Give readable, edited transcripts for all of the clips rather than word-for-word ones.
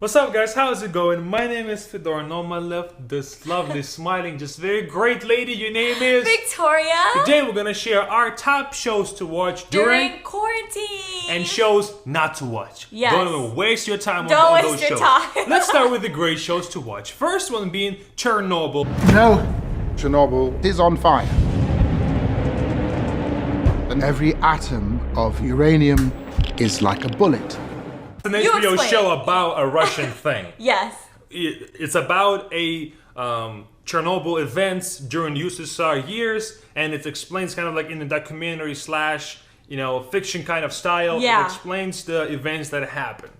What's up, guys? How's it going? My name is Fedor, and on my left, this lovely, smiling, just very great lady. Your name is Victoria. Today we're gonna share our top shows to watch during quarantine and shows not to watch. Yes. Don't waste your time Don't on waste those your shows. time. Let's start with the great shows to watch. First one being Chernobyl. No, Chernobyl is on fire. And every atom of uranium is like a bullet. It's an You HBO explain. show about a Russian thing. Yes. It's about a Chernobyl events during the USSR years, and it explains kind of like in the documentary slash, fiction kind of style. Yeah. It explains the events that happened.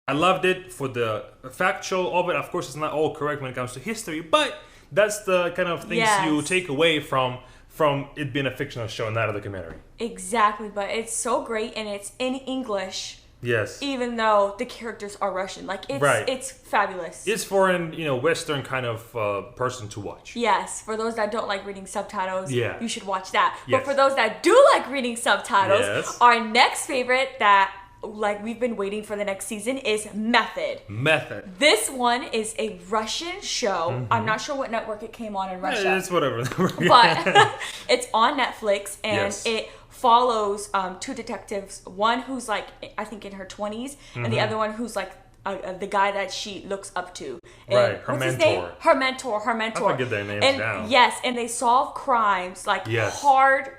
I loved it for the factual of it. Of course, it's not all correct when it comes to history, but that's the kind of things you Yes. take away from it being a fictional show, not a documentary. Exactly, but it's so great and it's in English. Yes. Even though the characters are Russian, it's fabulous. It's for an Western kind of person to watch. Yes, for those that don't like reading subtitles, Yeah. you should watch that. Yes. But for those that do like reading subtitles, Yes. our next favorite that we've been waiting for the next season is Method. Method. This one is a Russian show. I'm not sure what network it came on in Russia. It's whatever. But it's on Netflix, and Yes. it follows two detectives. One who's like, I think in her 20s, and the other one who's like the guy that she looks up to. And Right, her what's his mentor. name? Her mentor. I forget their names and now. Yes, and they solve crimes like Yes. hard.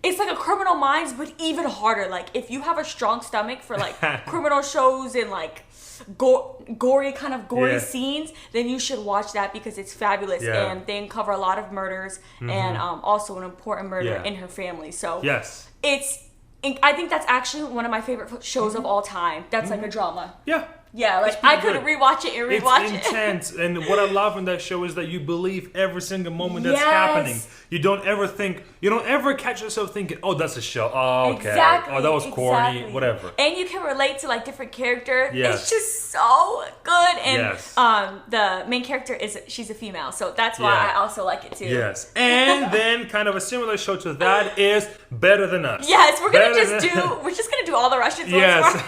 It's like a Criminal Minds, but even harder. Like if you have a strong stomach for like criminal shows and like gory Yeah. scenes, then you should watch that because it's fabulous. Yeah. And they uncover a lot of murders and also an important murder Yeah. in her family. So Yes. I think that's actually one of my favorite shows of all time. That's like a drama. Yeah. Yeah, like It's pretty I could good. rewatch it and rewatch It's it. intense, and what I love in that show is that you believe every single moment that's Yes. happening. You don't ever catch yourself thinking, "Oh, that's a show. Oh, okay. Exactly. Oh, that was corny. exactly. Whatever." And you can relate to like different characters. Yes. It's just so good. And Yes. the main character she's a female, so that's why Yeah. I also like it too. Yes, and then kind of a similar show to that is Better Than Us. Yes, we're Better gonna Than- we're just gonna do all the Russian ones.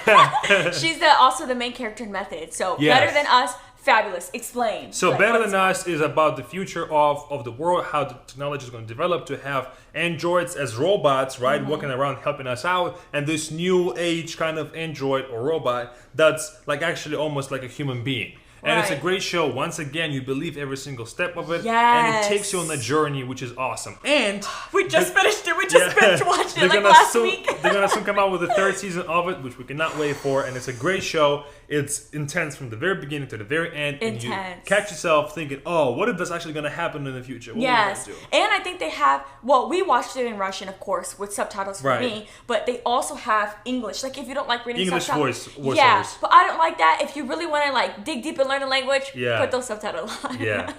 Yes. She's also the main character in Method. So Yes. Better Than Us, fabulous. Explain. So Like, Better what's- Than Us is about the future of the world, how the technology is going to develop to have androids as robots, right, Mm-hmm. walking around helping us out, and this new age kind of android or robot that's like actually almost like a human being. And it's a Right. great show. Once again, you believe every single step of it, and Yes. it takes you on a journey, which is awesome. And We just finished it. We just binge watched it like gonna last soon, week. They're gonna soon come out with the third season of it, which we cannot wait for. And it's a great show. It's intense from the very beginning to the very end. And you Intense. catch yourself thinking, "Oh, what if that's actually gonna happen in the future? What Yes, are we gonna and I think they have. Well, we watched it in Russian, of course, with subtitles for Right. me. But they also have English. Like if you don't like reading English subtitles, voiceovers. yeah. But I don't like that. If you really want to like dig deep and learn the language, Yeah. put those subtitles on. do?" Yeah.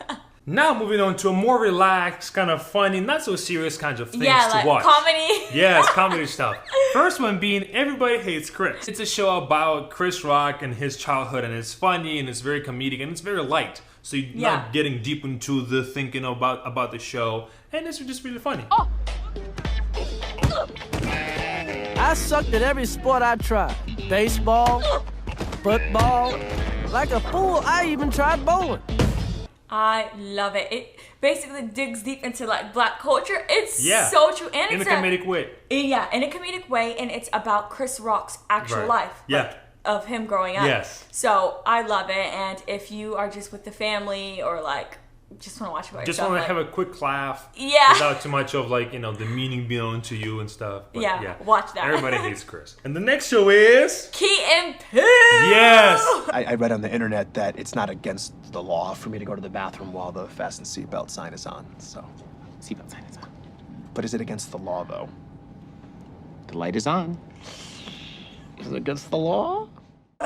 Now moving on to a more relaxed, kind of funny, not so serious kinds of things Yeah, to like watch. comedy. Yes, comedy stuff. First one being Everybody Hates Chris. It's a show about Chris Rock and his childhood, and it's funny and it's very comedic and it's very light. So you're Yeah. not getting deep into the thinking about the show, and it's just really funny. I sucked at every sport I tried. Baseball, football. Like a fool, I even tried bowling. I love it. It basically digs deep into like black culture. It's Yeah. so true, and In a it's comedic way. Yeah, in a comedic way, and it's about Chris Rock's actual Right. life. Yeah. Like, of him growing up. Yes. So I love it, and if you are just with the family or like just want to watch it by Just yourself, want to like, have a quick laugh. Yeah. Without too much of like, the meaning beyond to you and stuff. But Yeah, watch that. Everybody Hates Chris. And the next show is... Key and Peele. Yes! I read on the internet that it's not against the law for me to go to the bathroom while the fasten seatbelt sign is on, so. Seatbelt sign is on. But is it against the law, though? The light is on. Is it against the law?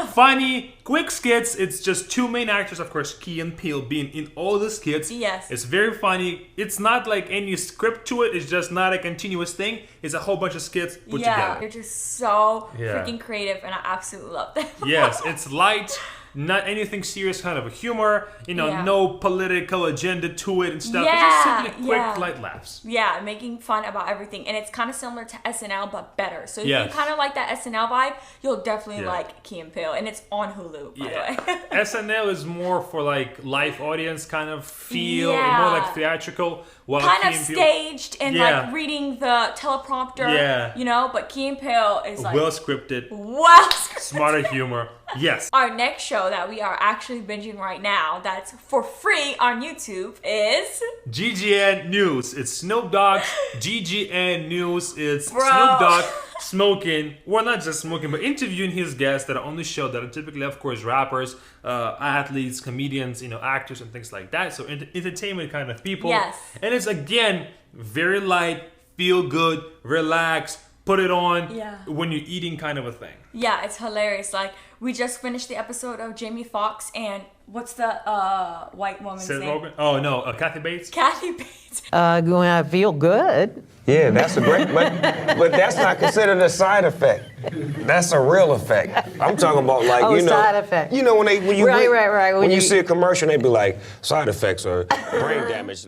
Funny, quick skits. It's just two main actors, of course, Key and Peele being in all the skits. Yes. It's very funny. It's not like any script to it. It's just not a continuous thing. It's a whole bunch of skits put Yeah, together. they're just so Yeah. freaking creative, and I absolutely love them. Yes, it's light. not anything serious, kind of a humor, Yeah. no political agenda to it and stuff. Yeah, It's just simply quick, yeah. light laughs. Yeah, making fun about everything. And it's kind of similar to SNL, but better. So if Yes. you kind of like that SNL vibe, you'll definitely Yeah. like Key and Peele. And it's on Hulu, by the way. SNL is more for like live audience kind of feel, Yeah. more like theatrical. While Kind Key of and Peele- staged and Yeah. like reading the teleprompter, Yeah. but Key and Peele is like, well scripted, wow. smarter humor. Yes. Our next show that we are actually binging right now, that's for free on YouTube, is GGN News. It's Snoop Dogg's GGN News. It's Bro. Snoop Dogg smoking, well, not just smoking, but interviewing his guests that are on the show that are typically, of course, rappers, athletes, comedians, actors, and things like that. So entertainment kind of people. Yes. And it's, again, very light, feel good, relax, put it on Yeah. when you're eating kind of a thing. Yeah, it's hilarious. Like, we just finished the episode of Jamie Foxx and what's the white woman's Seth name? Rogen? Oh, no, Kathy Bates? Kathy Bates. Going to feel good. Yeah, that's a great, but that's not considered a side effect. That's a real effect. I'm talking about like side effect. You know when you Right. When you see a commercial, they be like side effects or brain damage.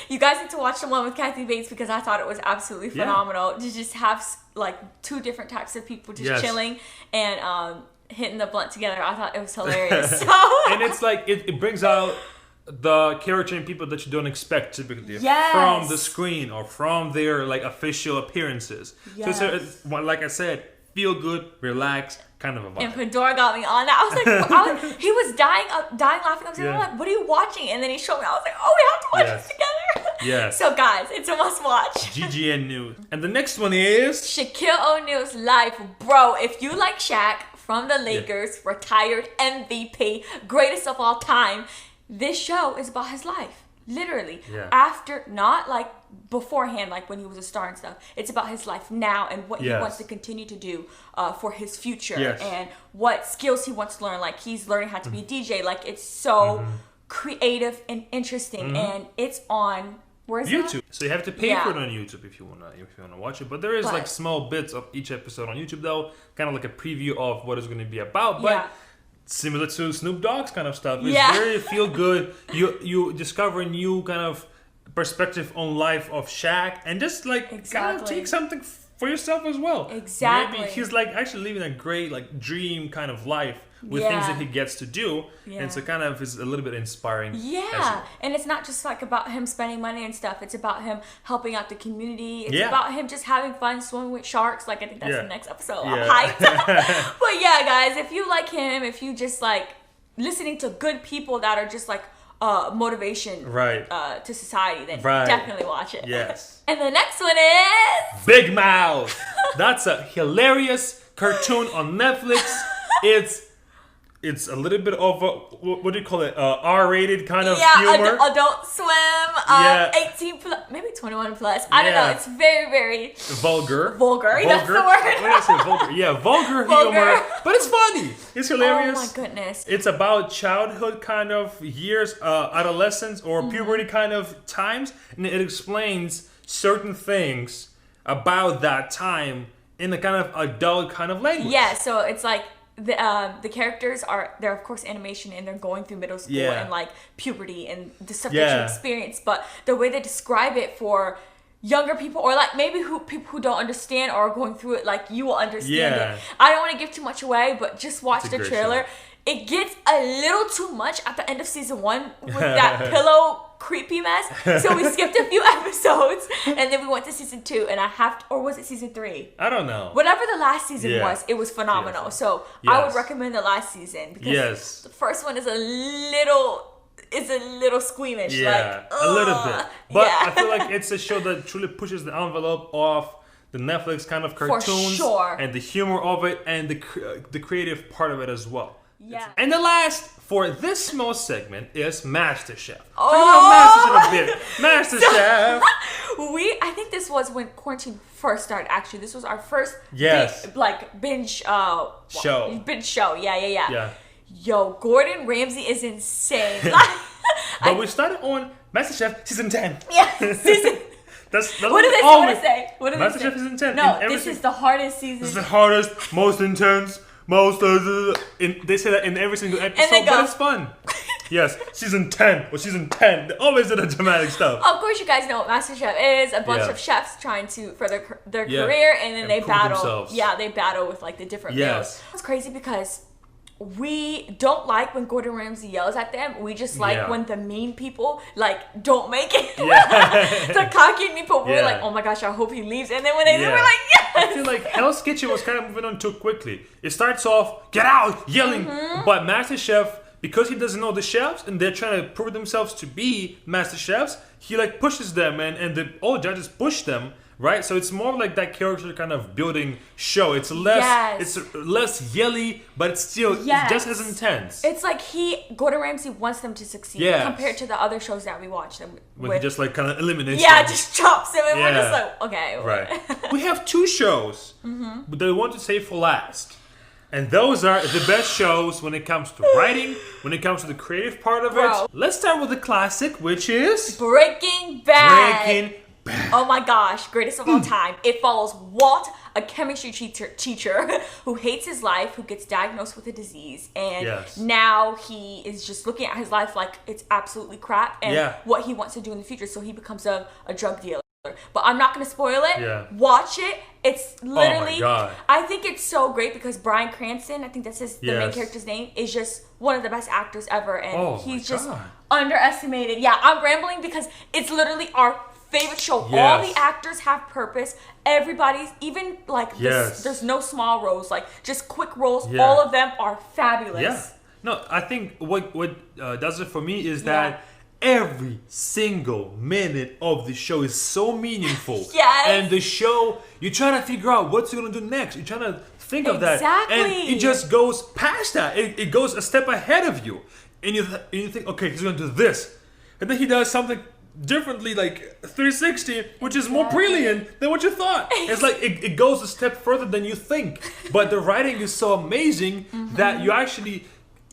You guys need to watch the one with Kathy Bates because I thought it was absolutely phenomenal to just have like two different types of people just chilling and hitting the blunt together. I thought it was hilarious. And it's like, it brings out the character and people that you don't expect typically Yes. from the screen or from their like official apperances. Yes. So it's like I said, feel good, relax, kind of a vibe. And Fedora got me on that. I was like, he was dying laughing. I was like, what are you watching? And then he showed me. I was like, oh, we have to watch this together. Yes. So guys, it's a must watch. GGN News. And the next one is Shaquille O'Neal's life. Bro, if you like Shaq from the Lakers, retired MVP, greatest of all time, this show is about his life. Literally. Yeah. After, not like beforehand, like when he was a star and stuff. It's about his life now and what he wants to continue to do for his future and what skills he wants to learn. Like he's learning how to be a DJ. Like it's so creative and interesting, and it's on where's YouTube. So you have to pay Yeah. for it on YouTube if you wanna watch it. But there is like small bits of each episode on YouTube though, kind of like a preview of what it's gonna be about. But similar to Snoop Dogg's kind of stuff. It's very feel good. You discover a new kind of perspective on life of Shaq and just like kind of take something for yourself as well. Exactly. Maybe he's like actually living a great like dream kind of life with things that he gets to do. And so kind of is a little bit inspiring. Yeah, as well. and it's not just like about him spending money and stuff. It's about him helping out the community. It's about him just having fun swimming with sharks. Like I think that's the next episode. I'm hyped. But yeah, guys, if you like him, if you just like listening to good people that are just like motivation to society, then definitely watch it. Yes. And the next one is Big Mouth. That's a hilarious cartoon on Netflix. It's a little bit of a, what do you call it? R-rated kind of humor. Adult Swim, 18 plus, maybe 21 plus. I don't know. It's very, very vulgar. That's the word. What did I say? Vulgar. Yeah, vulgar humor. But it's funny. It's hilarious. Oh my goodness. It's about childhood kind of years, adolescence or puberty kind of times, and it explains certain things about that time in a kind of adult kind of language. Yeah, so it's like the characters they're of course animation and they're going through middle school and like puberty and the stuff that you experience, but the way they describe it for younger people or like maybe people who don't understand or are going through it, like you will understand it. I don't want to give too much away, but just watch the trailer. It gets a little too much at the end of season 1 with that pillow creepy mess. So we skipped a few episodes and then we went to season 2 and or was it season 3? I don't know. Whatever the last season was, it was phenomenal. So I would recommend the last season because the first one is a little squeamish. Yeah, like, a little bit. But I feel like it's a show that truly pushes the envelope of the Netflix kind of cartoons and the humor of it and the creative part of it as well. Yeah. And the last for this small segment is MasterChef. MasterChef. I think this was when quarantine first started. Actually, this was our first binge show. Binge show. Yeah. Yo, Gordon Ramsay is insane. But we started on MasterChef season 10. Yeah, season. What do they say? MasterChef season 10. No, this is the hardest season. This is the hardest, most intense, They say that in every single episode, but it's fun. Yes, season 10 or season 10. They always do the dramatic stuff. Of course, you guys know what MasterChef is. A bunch of chefs trying to further their career, and then they battle. Themselves. Yeah, they battle with like the different meals. It's crazy because we don't like when Gordon Ramsay yells at them. We just like when the mean people like don't make it. The cocky people, we're like, oh my gosh, I hope he leaves. And then when they do, we're like, yes. I feel like Hell's Kitchen was kind of moving on too quickly. It starts off, get out, yelling. But MasterChef, because he doesn't know the chefs and they're trying to prove themselves to be master chefs, he like pushes them and all judges push them, right? So it's more like that character kind of building show. It's less yelly, but it's still just as intense. It's like Gordon Ramsay wants them to succeed compared to the other shows that we watch them when he just like kind of eliminates them. Just chops them and we're just like, okay. Right. We have 2 shows that we want to save for last. And those are the best shows when it comes to writing, when it comes to the creative part of it. Let's start with the classic, which is... Breaking Bad. Oh my gosh, greatest of all time. It follows Walt, a chemistry teacher who hates his life, who gets diagnosed with a disease. And now he is just looking at his life like it's absolutely crap and what he wants to do in the future. So he becomes a drug dealer. But I'm not going to spoil it. Watch it. It's literally... Oh my God. I think it's so great because Bryan Cranston, I think that's the main character's name, is just one of the best actors ever. And he's just underestimated. Yeah, I'm rambling because it's literally our favorite show. All the actors have purpose. Everybody's, even like there's no small roles, like just quick roles. All of them are fabulous. Yeah. No, I think what does it for me is that every single minute of the show is so meaningful. And the show, you're trying to figure out what's going to do next. You're trying to think of that. And it just goes past that. It goes a step ahead of you. And you think, okay, he's going to do this. And then he does something differently, like 360, which is more brilliant than what you thought. It's like it goes a step further than you think. But the writing is so amazing that you actually,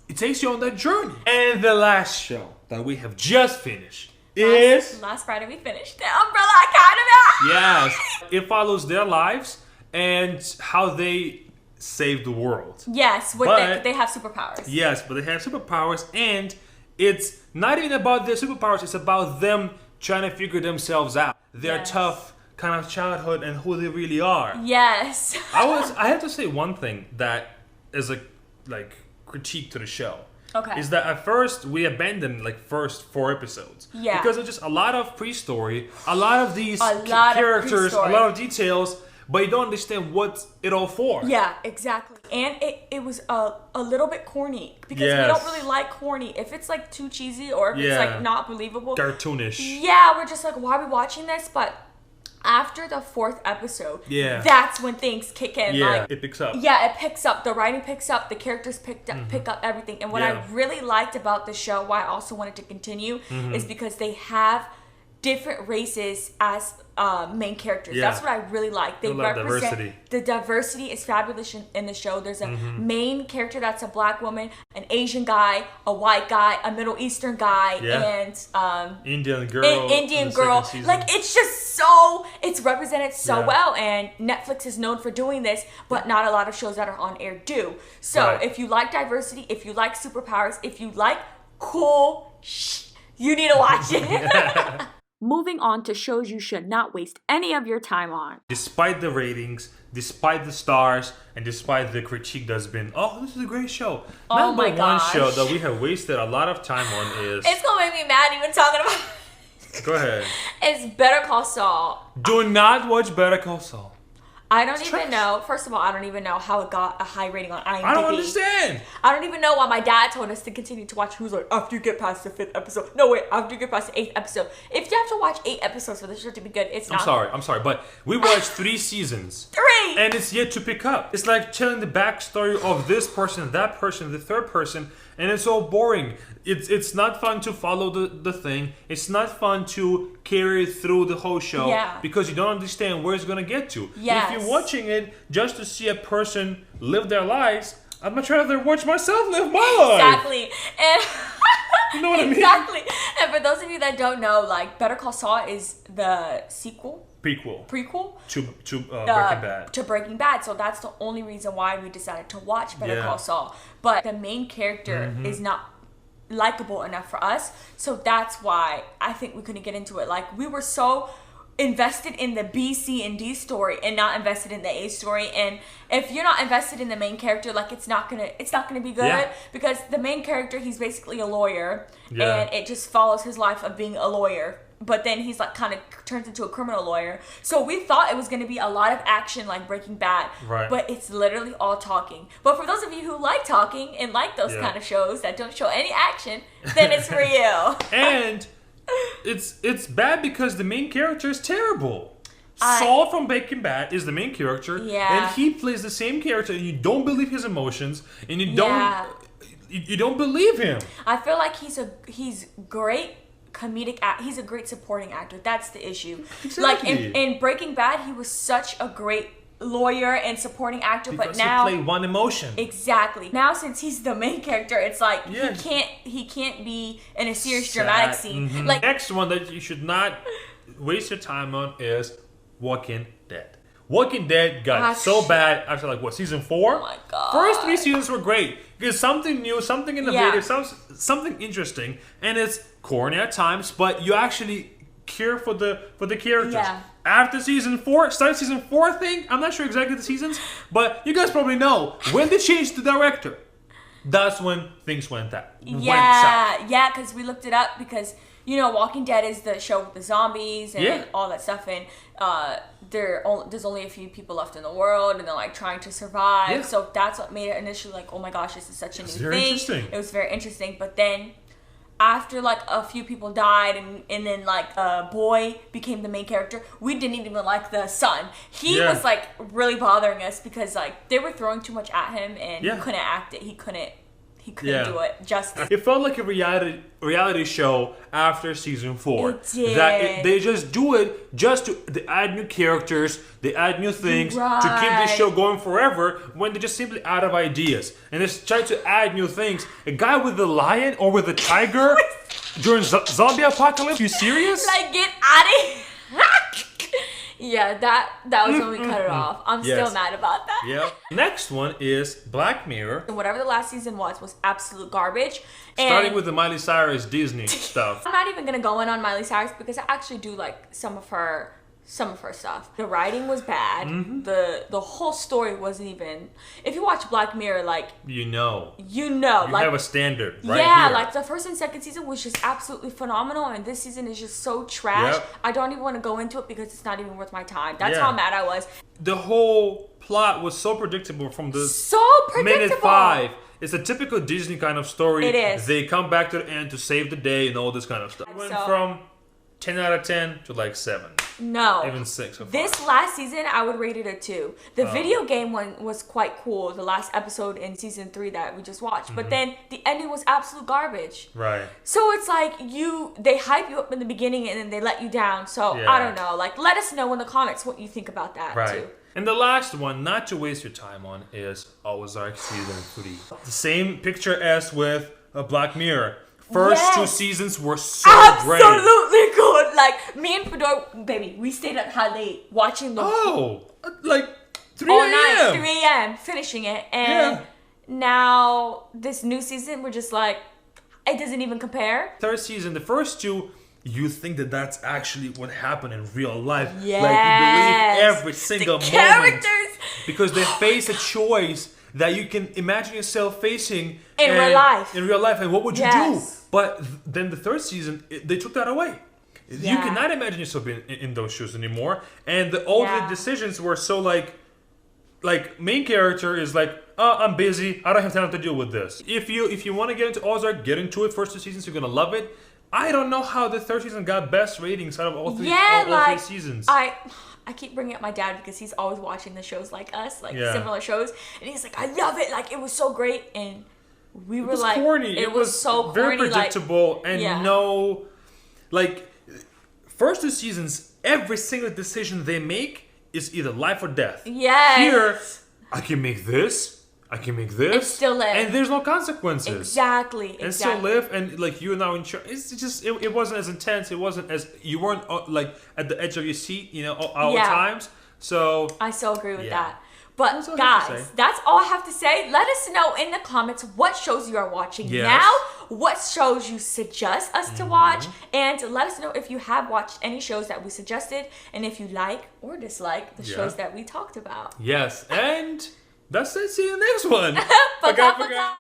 it takes you on that journey. And the last show that we have just finished is... Last Friday we finished The Umbrella Academy. Yes. It follows their lives and how they save the world. Yes, they have superpowers. Yes, but they have superpowers, and it's not even about their superpowers, it's about them trying to figure themselves out. Their tough kind of childhood and who they really are. Yes. I have to say one thing that is a critique to the show. Okay. Is that at first we abandoned first 4 episodes. Yeah. Because there's just a lot of pre-story, a lot of these characters, a lot of details, but you don't understand what's it all for. Yeah, exactly. And it was a little bit corny because we don't really like corny. If it's like too cheesy or if it's not believable, cartoonish. Yeah, we're just like, why are we watching this? But after the 4th episode, that's when things kick in. Yeah, it picks up. Yeah, it picks up. The writing picks up. The characters pick up everything. And what I really liked about the show, why I also wanted to continue, is because they have different races as main characters. That's what I really like. They represent diversity. The diversity is fabulous in the show. There's a main character that's a black woman, an Asian guy, a white guy, a Middle Eastern guy, and Indian girl. Like it's represented so well, and Netflix is known for doing this, but not a lot of shows that are on air do. So if you like diversity, if you like superpowers, if you like cool you need to watch it. Moving on to shows you should not waste any of your time on. Despite the ratings, despite the stars, and despite the critique that's been, this is a great show. Number one show that we have wasted a lot of time on is... It's going to make me mad even talking about it. Go ahead. It's Better Call Saul. Do not watch Better Call Saul. I don't even know. First of all, I don't even know how it got a high rating on IMDb. I don't understand. I don't even know why my dad told us to continue to watch. He was like, after you get past the 5th episode. No, wait, after you get past the 8th episode. If you have to watch 8 episodes for this show to be good, it's not. I'm sorry, but we watched 3 seasons. 3! And it's yet to pick up. It's like telling the backstory of this person, that person, the third person, and it's all boring. It's not fun to follow the thing. It's not fun to carry through the whole show because you don't understand where it's going to get to. Yes. If you're watching it just to see a person live their lives, I'd much rather watch myself live my life. Exactly. And you know what I mean? Exactly. And for those of you that don't know, Better Call Saul is the sequel prequel to Breaking Bad. To Breaking Bad. So that's the only reason why we decided to watch Better Call Saul. But the main character is not likable enough for us. So that's why I think we couldn't get into it. Like, we were so invested in the B, C, and D story and not invested in the A story. And if you're not invested in the main character, like, it's not gonna be good, because the main character, he's basically a lawyer, and it just follows his life of being a lawyer. But then he's like kind of turns into a criminal lawyer. So we thought it was going to be a lot of action like Breaking Bad. Right. But it's literally all talking. But for those of you who like talking and like those kind of shows that don't show any action, then it's for you. And it's bad because the main character is terrible. Saul from Breaking Bad is the main character. Yeah. And he plays the same character, and you don't believe his emotions, and you don't believe him. I feel like he's great comedic he's a great supporting actor. That's the issue. Exactly. Like in Breaking Bad, he was such a great lawyer and supporting actor, because but now he played one emotion. Exactly. Now since he's the main character, it's like he can't be in a serious dramatic scene. Like, next one that you should not waste your time on is Walking Dead. Walking Dead got so bad after season 4? Oh my god. First 3 seasons were great because something new, something innovative, something interesting, and it's corny at times, but you actually care for the characters. Yeah. After season 4, season 4 thing, I'm not sure exactly the seasons, but you guys probably know when they changed the director. That's when things went south. Yeah, because we looked it up because, Walking Dead is the show with the zombies and all that stuff, and there's only a few people left in the world, and they're like trying to survive. Yeah. So that's what made it initially like, oh my gosh, this is such a new thing. It was very interesting. But then after like a few people died and then like a boy became the main character, we didn't even like the son. He was like really bothering us because like they were throwing too much at him, and he couldn't act it. He couldn't do it justice. It felt like a reality show after season 4. It did. That they just do it just to they add new characters, they add new things to keep this show going forever, when they just simply out of ideas. And they try to add new things. A guy with a lion or with a tiger during zombie apocalypse? You serious? Like, get out of here. Yeah, that was when we cut it off. I'm still mad about that. Yeah. Next one is Black Mirror. Whatever the last season was absolute garbage. Starting with the Miley Cyrus Disney stuff. I'm not even gonna go in on Miley Cyrus because I actually do like some of her stuff. The writing was bad. The whole story wasn't even. If you watch Black Mirror, like you know, you like, have a standard, right? Yeah, here. like the first and second season was just absolutely phenomenal, and this season is just so trash. I don't even want to go into it because it's not even worth my time. That's how mad I was. The whole plot was so predictable from the minute 5. It's a typical Disney kind of story. It is. They come back to the end to save the day and all this kind of stuff. It went from 10 out of 10 to like 7. No. Even 6 or 5. This last season, I would rate it a 2. The video game one was quite cool. The last episode in season 3 that we just watched. But then the ending was absolute garbage. Right. So it's like they hype you up in the beginning and then they let you down. So I don't know. Like, let us know in the comments what you think about that too. And the last one, not to waste your time on, is Ozark season 3. The same picture as with Black Mirror. First 2 seasons were so great. Absolutely good. Like, me and Fedor, baby, we stayed up high late watching the... like 3 all a.m. night, 3 a.m., finishing it. And now, this new season, we're just like, it doesn't even compare. Third season, the first 2, you think that that's actually what happened in real life. Yes. Like, you believe every single moment. Characters. Because they face a choice that you can imagine yourself facing in real life. And what would you do? But then the third season, they took that away. You cannot imagine yourself in those shoes anymore. And all the decisions were so like main character is like, oh, I'm busy. I don't have time to deal with this. If you want to get into Ozark, get into it. First 2 seasons, you're gonna love it. I don't know how the third season got best ratings out of all 3 seasons. I keep bringing up my dad because he's always watching the shows like us, similar shows, and he's like, I love it. Like, it was so great, and we were like, corny. It was so very corny, predictable, first 2 seasons, every single decision they make is either life or death. Yes. Here, I can make this, I can make this and still live, and there's no consequences. Exactly. And still live, and like you're now in charge. It's just it wasn't as intense. It wasn't as you weren't like at the edge of your seat, all the times. So I so agree with that. But guys, that's all I have to say. Let us know in the comments what shows you are watching now, what shows you suggest us to watch, and let us know if you have watched any shows that we suggested, and if you like or dislike the shows that we talked about. Yes, and that's it. See you in the next one. Pagka.